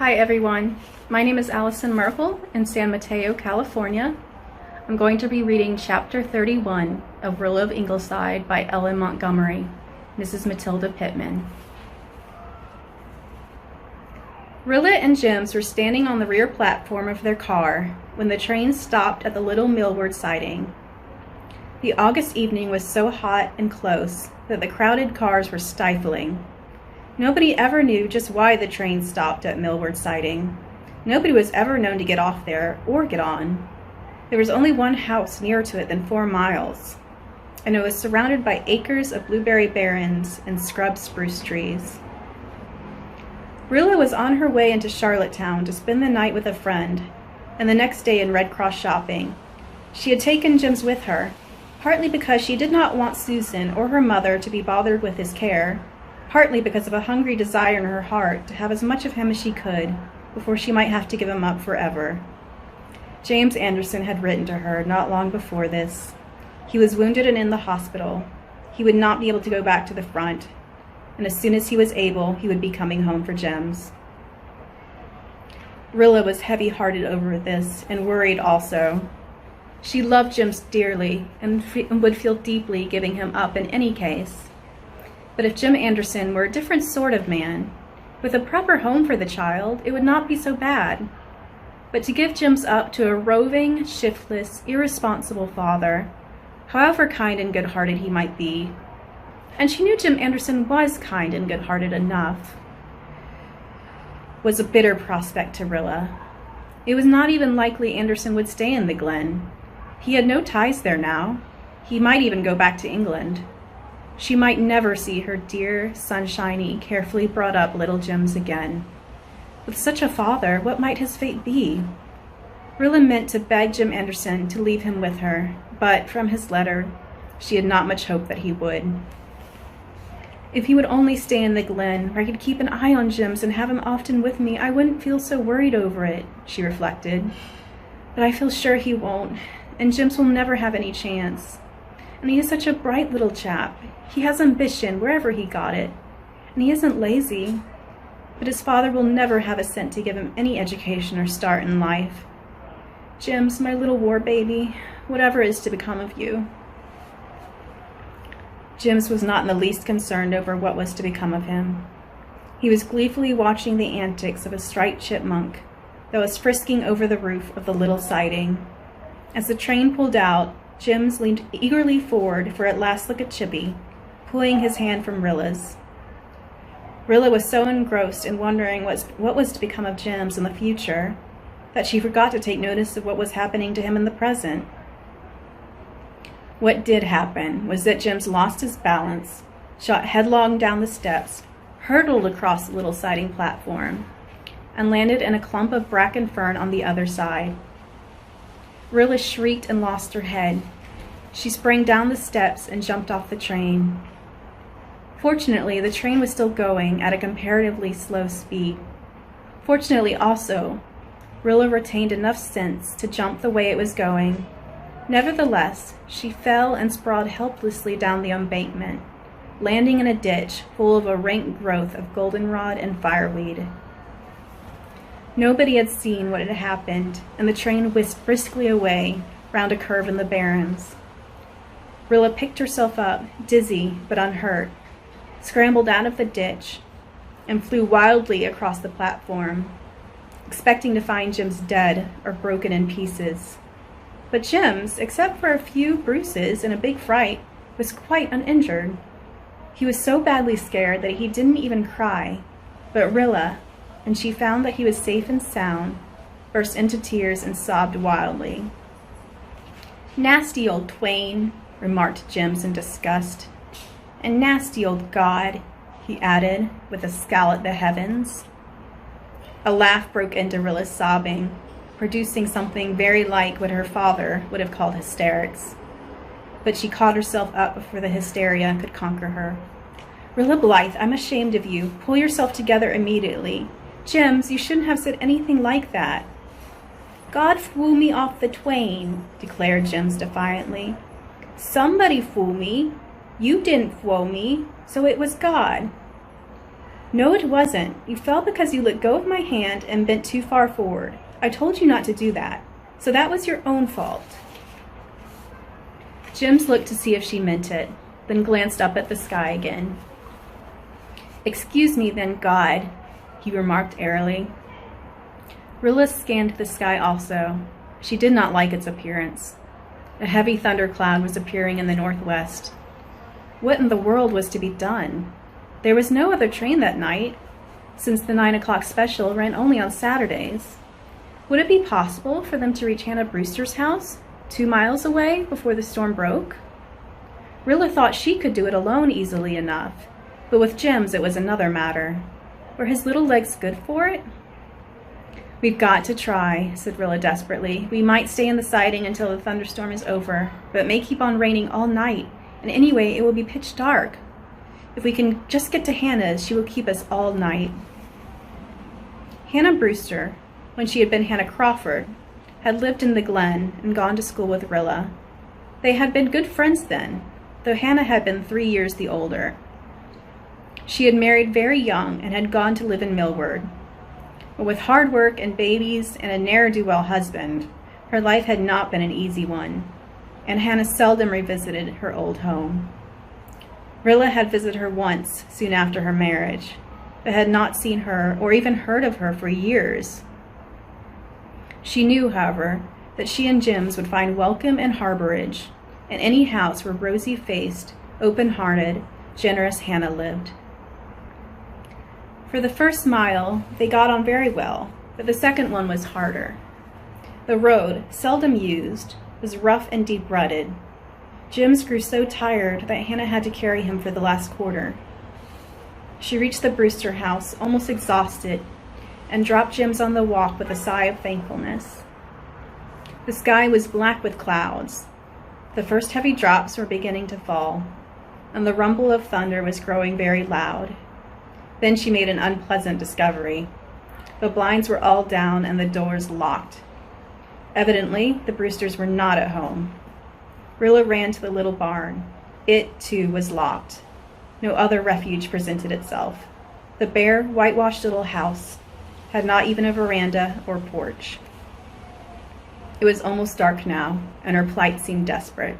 Hi everyone, my name is Allison Merkel in San Mateo, California. I'm going to be reading Chapter 31 of Rilla of Ingleside by Ellen Montgomery, Mrs. Matilda Pitman. Rilla and Jims were standing on the rear platform of their car when the train stopped at the little Milward Siding. The August evening was so hot and close that the crowded cars were stifling. Nobody ever knew just why the train stopped at Milward Siding. Nobody was ever known to get off there or get on. There was only one house nearer to it than 4 miles, and it was surrounded by acres of blueberry barrens and scrub spruce trees. Rilla was on her way into Charlottetown to spend the night with a friend, and the next day in Red Cross shopping. She had taken Jims with her, partly because she did not want Susan or her mother to be bothered with his care, partly because of a hungry desire in her heart to have as much of him as she could before she might have to give him up forever. James Anderson had written to her not long before this. He was wounded and in the hospital. He would not be able to go back to the front, and as soon as he was able, he would be coming home for Jims. Rilla was heavy-hearted over this and worried also. She loved Jims dearly and would feel deeply giving him up in any case. But if Jim Anderson were a different sort of man, with a proper home for the child, it would not be so bad. But to give Jims up to a roving, shiftless, irresponsible father, however kind and good-hearted he might be, and she knew Jim Anderson was kind and good-hearted enough, was a bitter prospect to Rilla. It was not even likely Anderson would stay in the Glen. He had no ties there now. He might even go back to England. She might never see her dear, sunshiny, carefully brought up little Jims again. With such a father, what might his fate be? Rilla meant to beg Jim Anderson to leave him with her, but from his letter, she had not much hope that he would. If he would only stay in the Glen, where I could keep an eye on Jims and have him often with me, I wouldn't feel so worried over it, she reflected. But I feel sure he won't, and Jims will never have any chance. And he is such a bright little chap. He has ambition wherever he got it, and he isn't lazy. But his father will never have a cent to give him any education or start in life. Jims, my little war baby, whatever is to become of you. Jims was not in the least concerned over what was to become of him. He was gleefully watching the antics of a striped chipmunk that was frisking over the roof of the little siding. As the train pulled out, Jims leaned eagerly forward for at last look at Chippy, pulling his hand from Rilla's. Rilla was so engrossed in wondering what was to become of Jims in the future that she forgot to take notice of what was happening to him in the present. What did happen was that Jims lost his balance, shot headlong down the steps, hurtled across the little siding platform, and landed in a clump of bracken fern on the other side. Rilla shrieked and lost her head. She sprang down the steps and jumped off the train. Fortunately, the train was still going at a comparatively slow speed. Fortunately also, Rilla retained enough sense to jump the way it was going. Nevertheless, she fell and sprawled helplessly down the embankment, landing in a ditch full of a rank growth of goldenrod and fireweed. Nobody had seen what had happened, and the train whisked briskly away round a curve in the barrens. Rilla picked herself up, dizzy but unhurt, scrambled out of the ditch, and flew wildly across the platform, expecting to find Jims dead or broken in pieces. But Jims, except for a few bruises and a big fright, was quite uninjured. He was so badly scared that he didn't even cry, but Rilla, and she found that he was safe and sound, burst into tears and sobbed wildly. "Nasty old Twain," remarked Jims in disgust. "And nasty old God," he added, with a scowl at the heavens. A laugh broke into Rilla's sobbing, producing something very like what her father would have called hysterics. But she caught herself up before the hysteria could conquer her. "Rilla Blythe, I'm ashamed of you. Pull yourself together immediately. Jims, you shouldn't have said anything like that." "God fool me off the Twain," declared Jims defiantly. "Somebody fool me. You didn't fool me, so it was God." No, it wasn't. You fell because you let go of my hand and bent too far forward. I told you not to do that. So that was your own fault. Jims looked to see if she meant it, then glanced up at the sky again. Excuse me, then, God, he remarked airily. Rilla scanned the sky also. She did not like its appearance. A heavy thundercloud was appearing in the northwest. What in the world was to be done? There was no other train that night, since the 9 o'clock special ran only on Saturdays. Would it be possible for them to reach Hannah Brewster's house, 2 miles away, before the storm broke? Rilla thought she could do it alone easily enough, but with Jims it was another matter. Were his little legs good for it? We've got to try, said Rilla desperately. We might stay in the siding until the thunderstorm is over, but it may keep on raining all night, and anyway it will be pitch dark. If we can just get to Hannah's, she will keep us all night. Hannah Brewster, when she had been Hannah Crawford, had lived in the Glen and gone to school with Rilla. They had been good friends then, though Hannah had been 3 years the older. She had married very young and had gone to live in Milward. But with hard work and babies and a ne'er-do-well husband, her life had not been an easy one, and Hannah seldom revisited her old home. Rilla had visited her once soon after her marriage, but had not seen her or even heard of her for years. She knew, however, that she and Jims would find welcome and harborage in any house where rosy-faced, open-hearted, generous Hannah lived. For the first mile, they got on very well, but the second one was harder. The road, seldom used, was rough and deep-rutted. Jims grew so tired that Hannah had to carry him for the last quarter. She reached the Brewster house, almost exhausted, and dropped Jims on the walk with a sigh of thankfulness. The sky was black with clouds. The first heavy drops were beginning to fall, and the rumble of thunder was growing very loud. Then she made an unpleasant discovery. The blinds were all down and the doors locked. Evidently, the Brewsters were not at home. Rilla ran to the little barn. It, too, was locked. No other refuge presented itself. The bare, whitewashed little house had not even a veranda or porch. It was almost dark now, and her plight seemed desperate.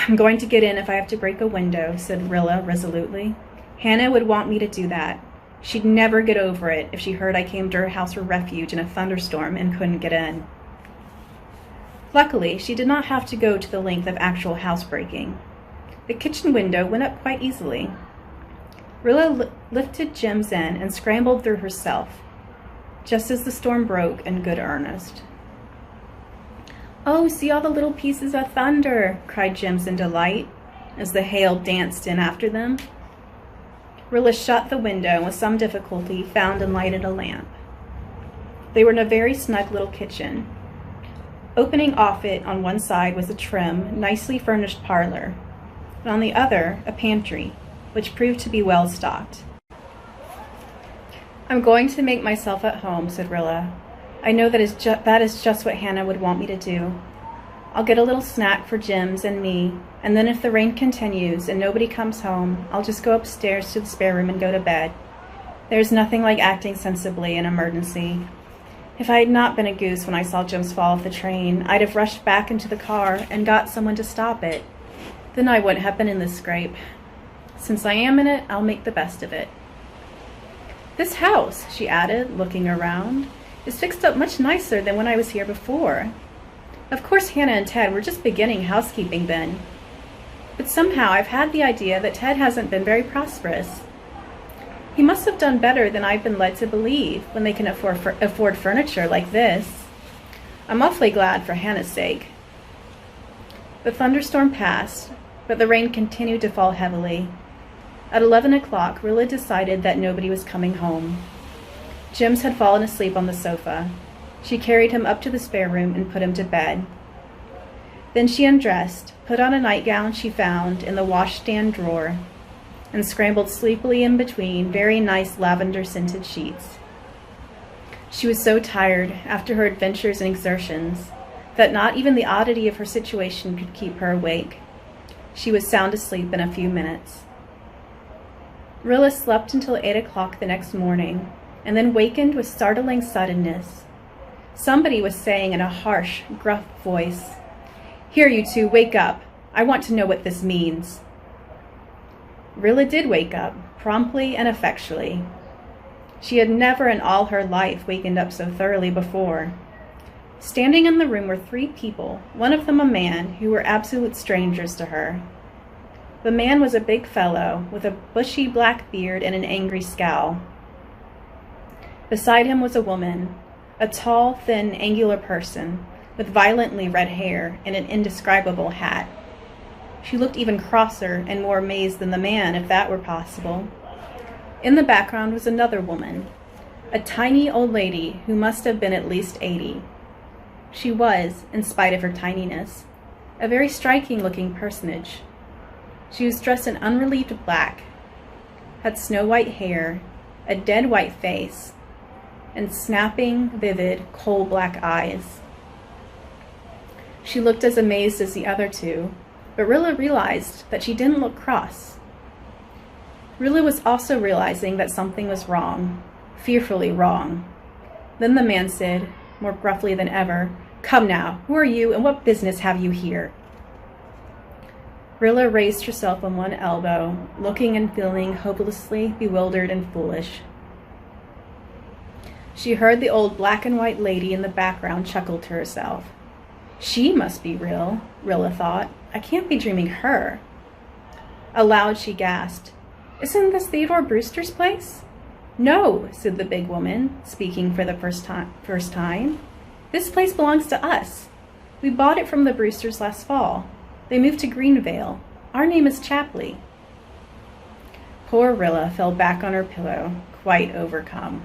I'm going to get in if I have to break a window, said Rilla resolutely. Hannah would want me to do that. She'd never get over it if she heard I came to her house for refuge in a thunderstorm and couldn't get in. Luckily, she did not have to go to the length of actual housebreaking. The kitchen window went up quite easily. Rilla lifted Jims in and scrambled through herself, just as the storm broke in good earnest. Oh, see all the little pieces of thunder, cried Jims in delight, as the hail danced in after them. Rilla shut the window and with some difficulty found and lighted a lamp. They were in a very snug little kitchen. Opening off it on one side was a trim, nicely furnished parlor, and on the other a pantry, which proved to be well stocked. I'm going to make myself at home, said Rilla. I know that is just what Hannah would want me to do. I'll get a little snack for Jims and me, and then if the rain continues and nobody comes home, I'll just go upstairs to the spare room and go to bed. There's nothing like acting sensibly in emergency. If I had not been a goose when I saw Jims fall off the train, I'd have rushed back into the car and got someone to stop it. Then I wouldn't have been in this scrape. Since I am in it, I'll make the best of it. This house, she added, looking around, is fixed up much nicer than when I was here before. Of course, Hannah and Ted were just beginning housekeeping then. But somehow I've had the idea that Ted hasn't been very prosperous. He must have done better than I've been led to believe when they can afford furniture like this. I'm awfully glad for Hannah's sake. The thunderstorm passed, but the rain continued to fall heavily. At 11 o'clock, Rilla decided that nobody was coming home. Jims had fallen asleep on the sofa. She carried him up to the spare room and put him to bed. Then she undressed, put on a nightgown she found in the washstand drawer, and scrambled sleepily in between very nice lavender-scented sheets. She was so tired after her adventures and exertions that not even the oddity of her situation could keep her awake. She was sound asleep in a few minutes. Rilla slept until 8 o'clock the next morning, and then wakened with startling suddenness. Somebody was saying in a harsh, gruff voice, "Here, you two, wake up. I want to know what this means." Rilla did wake up, promptly and effectually. She had never in all her life wakened up so thoroughly before. Standing in the room were 3 people, one of them a man, who were absolute strangers to her. The man was a big fellow, with a bushy black beard and an angry scowl. Beside him was a woman, a tall, thin, angular person, with violently red hair and an indescribable hat. She looked even crosser and more amazed than the man, if that were possible. In the background was another woman, a tiny old lady who must have been at least 80. She was, in spite of her tininess, a very striking-looking personage. She was dressed in unrelieved black, had snow-white hair, a dead white face, and snapping, vivid, coal-black eyes. She looked as amazed as the other 2, but Rilla realized that she didn't look cross. Rilla was also realizing that something was wrong, fearfully wrong. Then the man said, more gruffly than ever, "Come now, who are you and what business have you here?" Rilla raised herself on one elbow, looking and feeling hopelessly bewildered and foolish. She heard the old black and white lady in the background chuckle to herself. She must be real, Rilla thought. I can't be dreaming her. Aloud she gasped, "Isn't this Theodore Brewster's place?" "No," said the big woman, speaking for the first time. "This place belongs to us. We bought it from the Brewsters last fall. They moved to Greenvale. Our name is Chapley." Poor Rilla fell back on her pillow, quite overcome.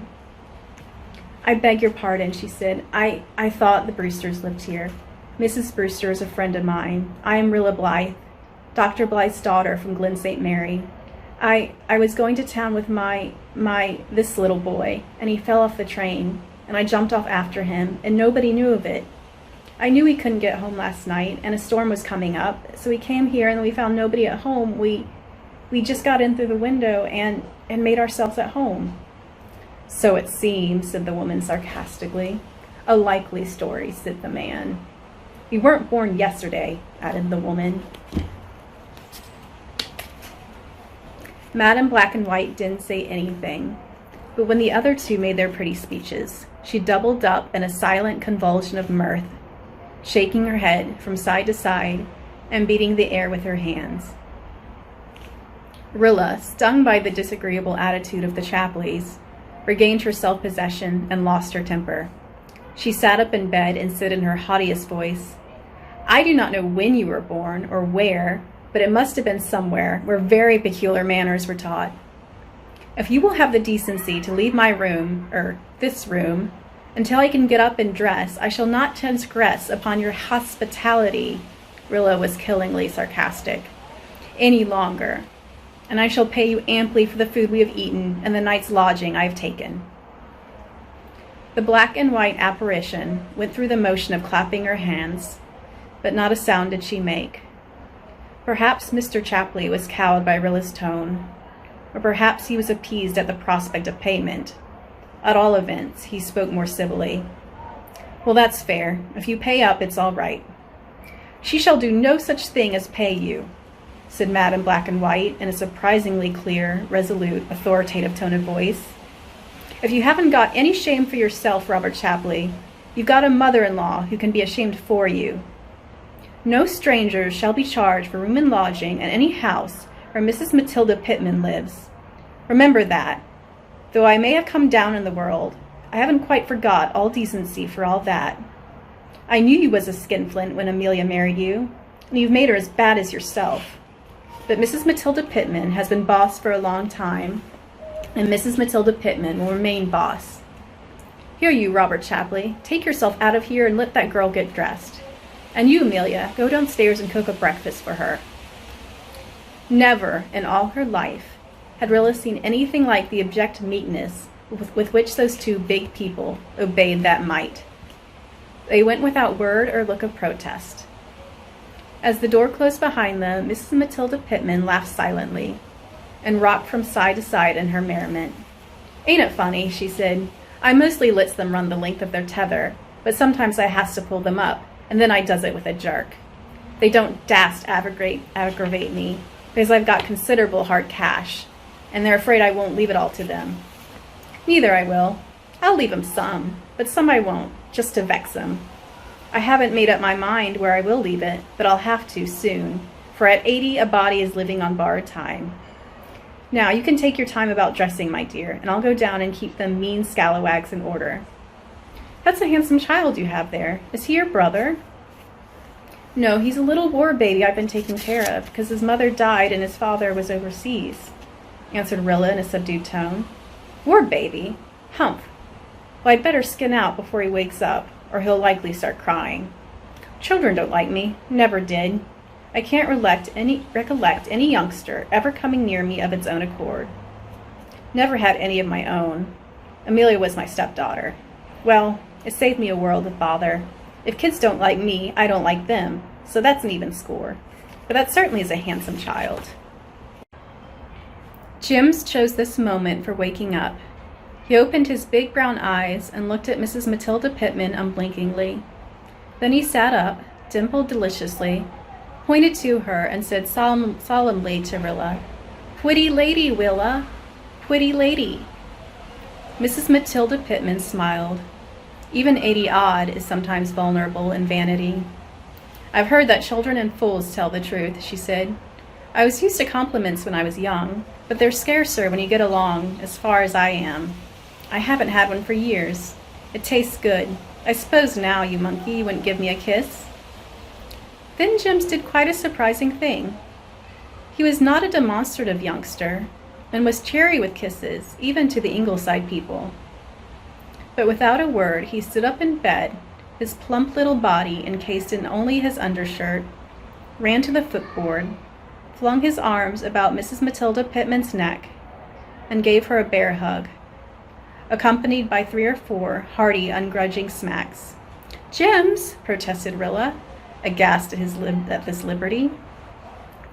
"I beg your pardon," she said. I thought the Brewsters lived here. Mrs. Brewster is a friend of mine. I am Rilla Blythe, Dr. Blythe's daughter from Glen St. Mary. I was going to town with this little boy, and he fell off the train, and I jumped off after him, and nobody knew of it. I knew he couldn't get home last night, and a storm was coming up, so we came here, and we found nobody at home. We just got in through the window and made ourselves at home." "So it seems," said the woman sarcastically. "A likely story," said the man. "You weren't born yesterday," added the woman. Madam Black and White didn't say anything, but when the other 2 made their pretty speeches, she doubled up in a silent convulsion of mirth, shaking her head from side to side and beating the air with her hands. Rilla, stung by the disagreeable attitude of the Chapleys, regained her self-possession and lost her temper. She sat up in bed and said in her haughtiest voice, "I do not know when you were born or where, but it must have been somewhere where very peculiar manners were taught. If you will have the decency to leave my room, this room, until I can get up and dress, I shall not transgress upon your hospitality," Rilla was killingly sarcastic, "any longer, and I shall pay you amply for the food we have eaten and the night's lodging I have taken." The black and white apparition went through the motion of clapping her hands, but not a sound did she make. Perhaps Mr. Chapley was cowed by Rilla's tone, or perhaps he was appeased at the prospect of payment. At all events, he spoke more civilly. "Well, that's fair. If you pay up, it's all right." "She shall do no such thing as pay you," said Madam Black and White in a surprisingly clear, resolute, authoritative tone of voice. "If you haven't got any shame for yourself, Robert Chapley, you've got a mother-in-law who can be ashamed for you. No strangers shall be charged for room and lodging at any house where Mrs. Matilda Pitman lives. Remember that. Though I may have come down in the world, I haven't quite forgot all decency for all that. I knew you was a skinflint when Amelia married you, and you've made her as bad as yourself. But Mrs. Matilda Pitman has been boss for a long time, and Mrs. Matilda Pitman will remain boss. Here you, Robert Chapley, take yourself out of here and let that girl get dressed. And you, Amelia, go downstairs and cook a breakfast for her." Never in all her life had Rilla seen anything like the abject meekness with which those 2 big people obeyed that might. They went without word or look of protest. As the door closed behind them, Mrs. Matilda Pitman laughed silently, and rocked from side to side in her merriment. "Ain't it funny?" she said. "I mostly lets them run the length of their tether, but sometimes I has to pull them up, and then I does it with a jerk. They don't dast aggravate me, because I've got considerable hard cash, and they're afraid I won't leave it all to them. Neither I will. I'll leave 'em some, but some I won't, just to vex 'em. I haven't made up my mind where I will leave it, but I'll have to soon, for at 80 a body is living on borrowed time. Now, you can take your time about dressing, my dear, and I'll go down and keep them mean scalawags in order." "That's a handsome child you have there. Is he your brother?" "No, he's a little war baby I've been taking care of, because his mother died and his father was overseas," answered Rilla in a subdued tone. "War baby? Humph. Well, I'd better skin out before he wakes up, or he'll likely start crying. Children don't like me, never did. I can't recollect any youngster ever coming near me of its own accord. Never had any of my own. Amelia was my stepdaughter. Well, it saved me a world of bother. If kids don't like me, I don't like them, so that's an even score. But that certainly is a handsome child." Jims chose this moment for waking up. He opened his big brown eyes and looked at Mrs. Matilda Pitman unblinkingly. Then he sat up, dimpled deliciously, pointed to her, and said solemnly to Rilla, "Pwitty lady, Willa, pwitty lady." Mrs. Matilda Pitman smiled. Even 80 odd is sometimes vulnerable in vanity. "I've heard that children and fools tell the truth," she said. "I was used to compliments when I was young, but they're scarcer when you get along as far as I am. I haven't had one for years. It tastes good. I suppose now, you monkey, you wouldn't give me a kiss?" Then Jims did quite a surprising thing. He was not a demonstrative youngster, and was chary with kisses, even to the Ingleside people. But without a word, he stood up in bed, his plump little body encased in only his undershirt, ran to the footboard, flung his arms about Mrs. Matilda Pitman's neck, and gave her a bear hug, accompanied by 3 or 4 hearty, ungrudging smacks. "Jims," protested Rilla, aghast at this liberty.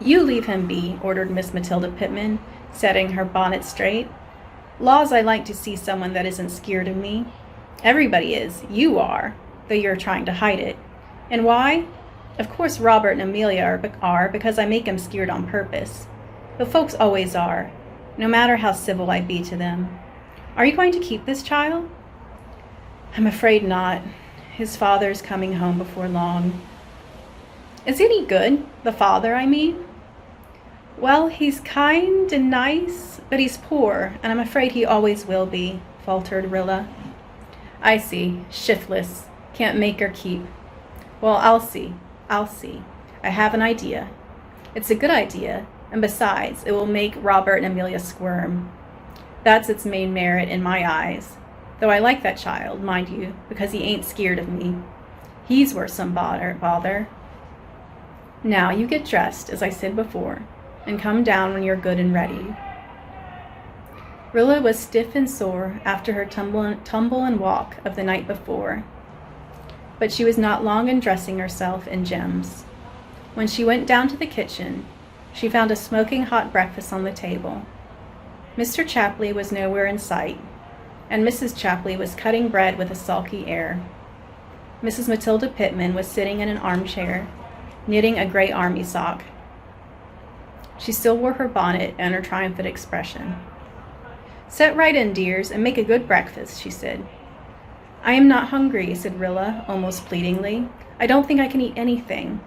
"You leave him be," ordered Miss Matilda Pitman, setting her bonnet straight. "Laws, I like to see someone that isn't skeered of me. Everybody is. You are, though you're trying to hide it. And why? Of course Robert and Amelia are because I make 'em skeered on purpose. But folks always are, no matter how civil I be to them. Are you going to keep this child?" "I'm afraid not. His father's coming home before long." "Is he any good? The father, I mean?" "Well, he's kind and nice, but he's poor, and I'm afraid he always will be," faltered Rilla. "I see. Shiftless. Can't make or keep. Well, I'll see. I have an idea. It's a good idea, and besides, it will make Robert and Amelia squirm. That's its main merit in my eyes, though I like that child, mind you, because he ain't skeered of me. He's worth some bother. Now you get dressed, as I said before, and come down when you're good and ready." Rilla was stiff and sore after her tumble and walk of the night before, but she was not long in dressing herself in gems. When she went down to the kitchen, she found a smoking hot breakfast on the table. Mr. Chapley was nowhere in sight, and Mrs. Chapley was cutting bread with a sulky air. Mrs. Matilda Pitman was sitting in an armchair, knitting a gray army sock. She still wore her bonnet and her triumphant expression. "Set right in, dears, and make a good breakfast," she said. "I am not hungry," said Rilla, almost pleadingly. "I don't think I can eat anything.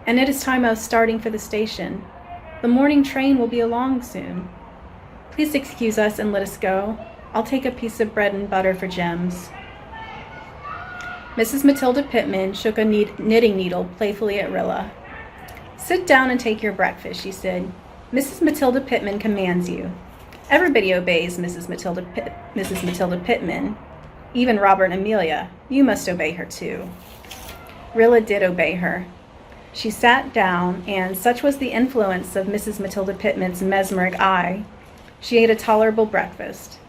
And it is time I was starting for the station. The morning train will be along soon. Please excuse us and let us go. I'll take a piece of bread and butter for Jims." Mrs. Matilda Pitman shook a knitting needle playfully at Rilla. "Sit down and take your breakfast," she said. "Mrs. Matilda Pitman commands you. Everybody obeys Mrs. Matilda Pitman. Even Robert and Amelia. You must obey her too." Rilla did obey her. She sat down, and such was the influence of Mrs. Matilda Pitman's mesmeric eye, she ate a tolerable breakfast.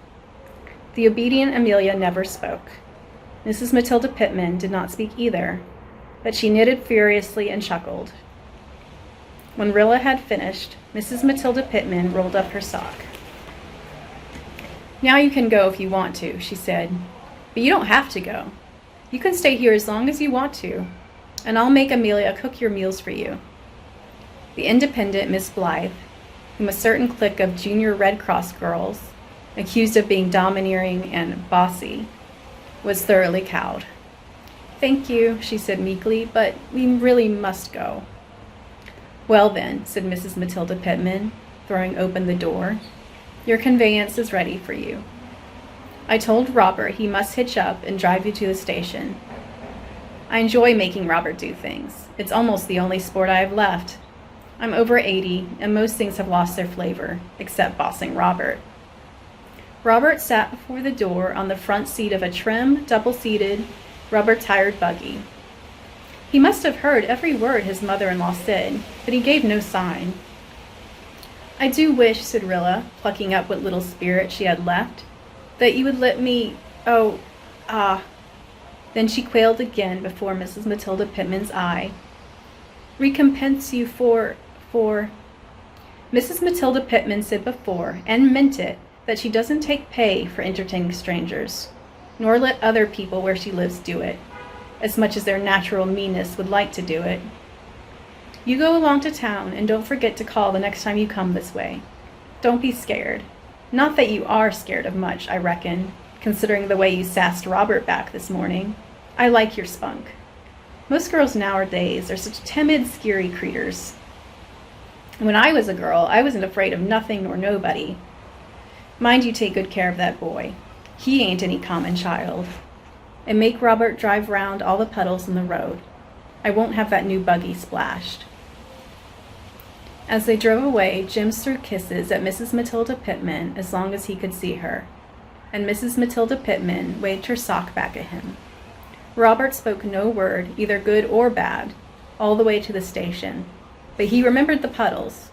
The obedient Amelia never spoke. Mrs. Matilda Pitman did not speak either, but she knitted furiously and chuckled. When Rilla had finished, Mrs. Matilda Pitman rolled up her sock. "Now you can go if you want to," she said. "But you don't have to go. You can stay here as long as you want to, and I'll make Amelia cook your meals for you." The independent Miss Blythe, whom a certain clique of junior Red Cross girls, accused of being domineering and bossy, was thoroughly cowed. "Thank you," she said meekly, "but we really must go." "Well then," said Mrs. Matilda Pitman, throwing open the door, "your conveyance is ready for you. I told Robert he must hitch up and drive you to the station. I enjoy making Robert do things. It's almost the only sport I have left. I'm over 80, and most things have lost their flavor, except bossing Robert." Robert sat before the door on the front seat of a trim, double-seated, rubber-tired buggy. He must have heard every word his mother-in-law said, but he gave no sign. "I do wish," said Rilla, plucking up what little spirit she had left, "that you would let me, Then she quailed again before Mrs. Matilda Pitman's eye. "Recompense you for. Mrs. Matilda Pitman said before, and meant it, that she doesn't take pay for entertaining strangers, nor let other people where she lives do it, as much as their natural meanness would like to do it. You go along to town, and don't forget to call the next time you come this way. Don't be scared. Not that you are scared of much, I reckon, considering the way you sassed Robert back this morning. I like your spunk. Most girls nowadays are such timid, scary creeters. When I was a girl, I wasn't afraid of nothing nor nobody. Mind you take good care of that boy. He ain't any common child. And make Robert drive round all the puddles in the road. I won't have that new buggy splashed." As they drove away, Jim threw kisses at Mrs. Matilda Pitman as long as he could see her, and Mrs. Matilda Pitman waved her sock back at him. Robert spoke no word, either good or bad, all the way to the station, but he remembered the puddles.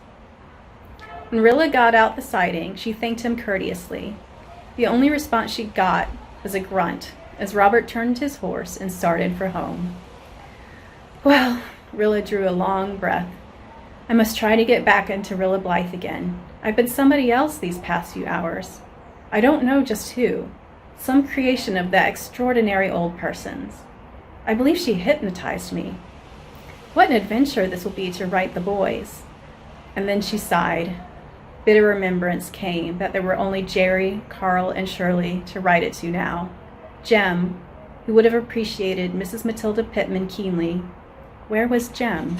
When Rilla got out the siding, she thanked him courteously. The only response she got was a grunt as Robert turned his horse and started for home. "Well," Rilla drew a long breath, "I must try to get back into Rilla Blythe again. I've been somebody else these past few hours. I don't know just who. Some creation of that extraordinary old person's. I believe she hypnotized me. What an adventure this will be to write the boys." And then she sighed. Bitter remembrance came that there were only Jerry, Carl, and Shirley to write it to now. Jem, who would have appreciated Mrs. Matilda Pitman keenly. Where was Jem?